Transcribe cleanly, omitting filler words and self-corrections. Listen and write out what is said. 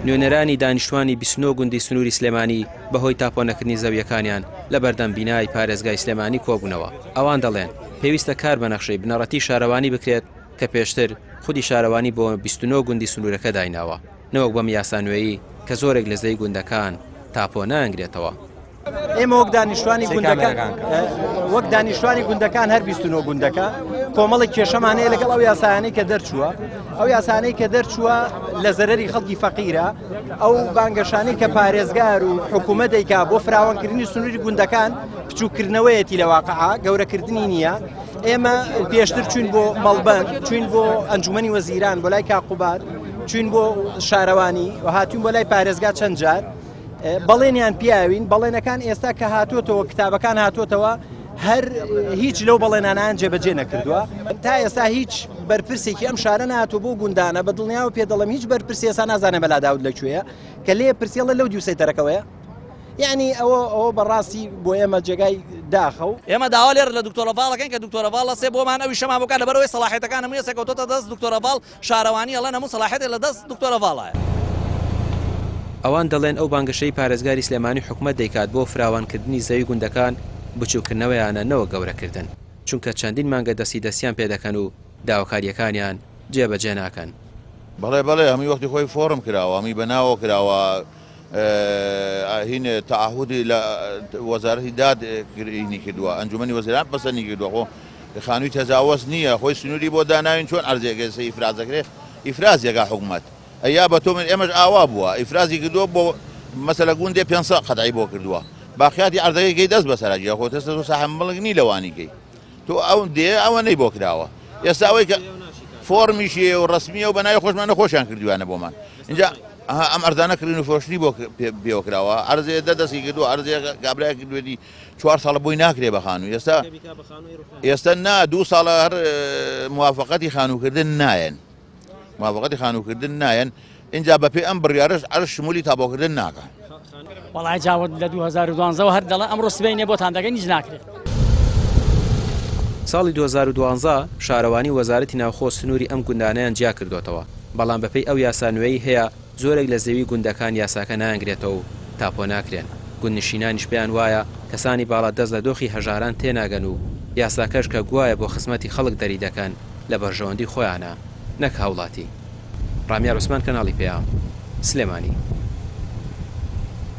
نوێنەرانی دانیشتوانی 29 گوندی سنووری سلێمانی بەهۆی تاپۆنەکردنی زەویەکانیان لە بەردەم بینای پارێزگای سلێمانی کۆبوونەوە. ئەوان دەڵێن پێویستە کار بە نەخشەی بنەڕەتی شارەوانی بکرێت کە پێشتر خودی شارەوانی بۆ 29 گوندی سنوورەکە دایناوە، نەوەک بەم یاسانوێیی کە زۆرێک لە زەی گوندەکان تاپۆ نانگرێتەوە. ئێمە وەک دانیشتوانی گوندەکان هەر 29 گوندەکە کۆمەڵی کێشەمانەیە لەگەڵ ئەو یاسانەی کە دەرچووە، ئەو یاسانەی کە دەرچووە لە زەرەری خەڵکی فەقیرە، ئەو بانگەشانەی کە پارێزگار و حکوومەت دەیکا بۆ فراوانکردنی سنووری گوندەکان بچووکردنەوەیەتی لە واقعا گەورەکردنی نییە. ئێمە پێشتر چوین بۆ مەڵبەند، چوین بۆ ئەنجومەنی وەزیران، بۆ لای کاقوبار، چوین بۆ شارەوانی و هاتوین بۆ لای پارێزگا چەند جار، بەڵێنیان پیاوین. بەڵێنەکان ئێستا کە هاتوۆتەوە کتابەکان هاتوۆتەوە هەر هیچ لەو بەڵێنانیان جێبەجێ نەکردووە. تا ئێستا هیچ بەرپرسێکی ئەم شارە نهاتوە بۆ گوندانە، بە دڵنیاوە پێ دەڵم هیچ بەرپرسی ئێستا نازانێ بەلا داود لەکوێیە کە لێ پرسیڵە لەو دیوسەیتەرەکەوەیە. یعنی ئەوە بەڕاستی بۆ ئێمە جێگای داخە و ئێمە داوا لێر لە دکتۆرەڤاڵەکەین کە دکتۆرەڤاڵ سێ بۆمان ئەوی شەما بکات لەبەرەوەی سەلاحیەتەکان هەموو سەکەوتۆتە دەست دکتۆرەڤاڵ شارەوانی ئەڵێن هەموو سەلاحیەتێک لە دەست دکتۆرەڤاڵایە. ئەوان دەڵێن ئەو بانگەشەی پارێزگاری سلێمانی حکوومەت دەیکات بۆ فراوانکردنی زەوی گوندەکان بچووکردنەوەیانە نەوە گەورەکردن، چونکە چەندین مانگە دەستیان پێ دەکەن و داواکاریەکانیان جێبەجێ ناکەن. بەڵێ هەمووی وەختی خۆی فۆرم کراوە، هەمی بەناوە کراوە، هین تعهودی لە وەزارەتی دادگرینی کردووە، ئەنجومەنی وەزیران پەسەندی کردووە. خۆ خانووی تەجاوز نییە، خۆی سنووری بۆ داناوین چۆن ئەرزێگەی ئیفراز دەکرێت، ئیفراز یەکا حکوومەت ئەیا بە تۆ من ئێمەش ئاوا بووە ئیفرازی کردووە بۆ مەسەلە گوندێ 500 قەتعی بۆ کردووە، باقیاتی ئەردەکەی دەست بەسەراجیە خۆ تەستە تۆ ساحەمبڵک نی لەوانیکەی تۆ ئەو دێ ئەوە نەی بۆ کراوە. ئێستا ئەوەی کە فۆرمیشیە و ڕسمیە و بەناوی خۆشمان نەخۆشیان کردوانە بۆمان اینجا ئەم ئەردانەکردن و فۆشتنی بۆ پێوەکراوە، ئەرزێ دەستی کردو، ئەرزێ گابرای کردوێتی 4 ساڵە بۆی ناکرێ بە خانوو. ئێستا نا 2 ساڵە هەر موافقەتی خانووکردن نایەن، موافقەتی خانووکردن نایەن. اینجا بەپێ ئەم بڕیارش ئەرش شمولی تابۆکردن ناکە. وەڵای جاوت لە 2012 هەر دەڵێن ئەمڕۆ سبەینێ بۆتان دەگەن هیچ ناکرێت. ساڵی 2012 شارەوانی وەزارەتی ناوخۆ سنووری ئەم گوندانەیان جیا کردوتەوە، بەڵام بەپێی ئەو یاسانوێی هەیە زۆرێک لە زەوی گوندەکان یاساکە نایانگرێتەوە و تاپۆ ناکرێن. گوندنشینانیش پێیان وایە کەسانی باڵا دەست لە دۆخی هەژاران تێناگەن و یاساکەش کە گوایە بۆ خزمەتی خەڵک دەری دەکەن لە بەرژەوەندی خۆیانە نەک هاوڵاتی. ڕامیار عوسمان، کەناڵی پێام، سلێمانی.